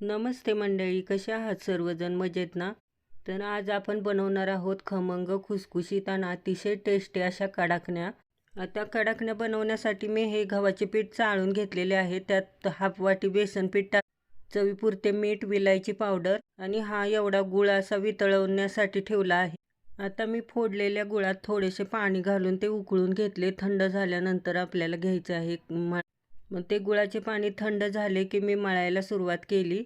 नमस्ते मंडळी, कशा आहात सर्वजण? मजेत ना? तर आज आपण बनवणार आहोत खमंग, खुसखुशीत आणि अतिशय टेस्टी अशा कडाकण्या. आता कडाकण्या बनवण्यासाठी मी हे गव्हाचे पीठ चाळून घेतलेले आहे. त्यात हाफ वाटी बेसन पीठ टाक, चवीपुरते मीठ, विलायची पावडर आणि हा एवढा गुळ असा वितळवण्यासाठी ठेवला आहे. आता मी फोडलेल्या गुळात थोडेसे पाणी घालून ते उकळून घेतले. थंड झाल्यानंतर आपल्याला घ्यायचे आहे. मग ते गुळाचे पाणी थंड झाले की मी मळायला सुरुवात केली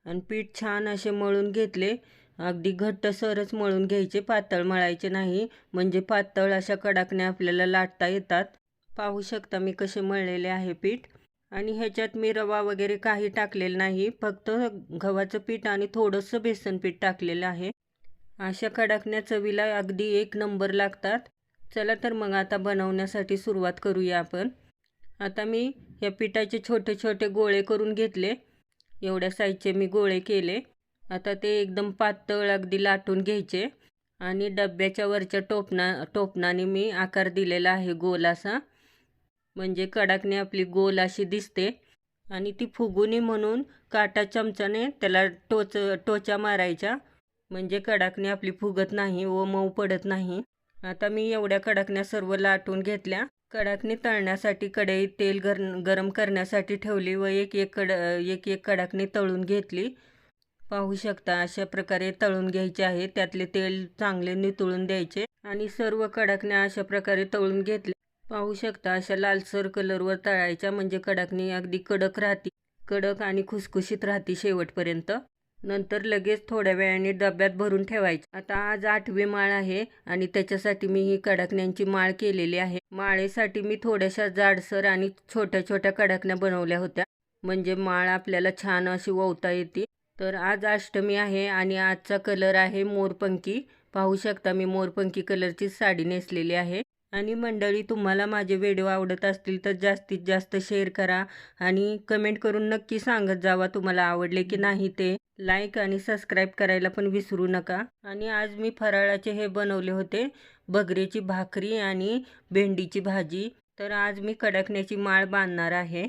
आणि पीठ छान असे मळून घेतले. अगदी घट्टसरच मळून घ्यायचे, पातळ मळायचे नाही, म्हणजे पातळ अशा कडाकण्या आपल्याला लाटता येतात. पाहू शकता मी कसे मळलेले आहे पीठ. आणि ह्याच्यात मी रवा वगैरे काही टाकलेलं नाही, फक्त गव्हाचं पीठ आणि थोडंसं बेसन पीठ टाकलेलं आहे. अशा कडाकण्या चवीला अगदी एक नंबर लागतात. चला तर मग आता बनवण्यासाठी सुरुवात करूया आपण. आता मी या पिठाचे छोटे छोटे गोळे करून घेतले. एवढ्या साईजचे मी गोळे केले. आता ते एकदम पातळ अगदी लाटून घ्यायचे आणि डब्याच्या वरच्या टोपणाने मी आकार दिलेला आहे गोल असा, म्हणजे कडाकणी आपली गोल अशी दिसते. आणि ती फुगू नये म्हणून काटा चमच्याने त्याला टोचा मारायच्या, म्हणजे कडाकणी आपली फुगत नाही व मऊ पडत नाही. आता मी एवढ्या कडाकण्या सर्व लाटून घेतल्या. कडाकणी तळण्यासाठी कढईत तेल गरम करण्यासाठी ठेवली व एक एक कडाकणी तळून घेतली. पाहू शकता अशा प्रकारे तळून घ्यायचे आहे. त्यातले तेल चांगले नितळून द्यायचे आणि सर्व कडाकण्या अशा प्रकारे तळून घेतले. पाहू शकता अशा लालसर कलरवर तळायच्या, म्हणजे कडाकणी अगदी कडक राहते, कडक आणि खुसखुशीत राहते शेवटपर्यंत. नंतर लगेच थोड्या वेळाने डब्यात भरून ठेवायची. आता आज 8वी माळ आहे आणि त्याच्यासाठी मी ही कडाकण्यांची माळ केलेली आहे. माळेसाठी मी थोड्याशा जाडसर आणि छोट्या छोट्या कडाकण्या बनवल्या होत्या, म्हणजे माळ आपल्याला छान अशी ओवता येते. तर आज अष्टमी आहे आणि आजचा कलर आहे मोरपंखी. पाहू शकता मी मोरपंखी कलरची साडी नेसलेली आहे. आणि मंडळी, तुम्हाला माझे व्हिडिओ आवडत असतील तर जास्तीत जास्त शेअर करा आणि कमेंट करून नक्की सांगत जावा तुम्हाला आवडले की नाही ते. लाईक आणि सबस्क्राईब करायला पण विसरू नका. आणि आज मी फराळाचे हे बनवले होते, भगरीची भाकरी आणि भेंडीची भाजी. तर आज मी कडाकण्याची माळ बांधणार आहे.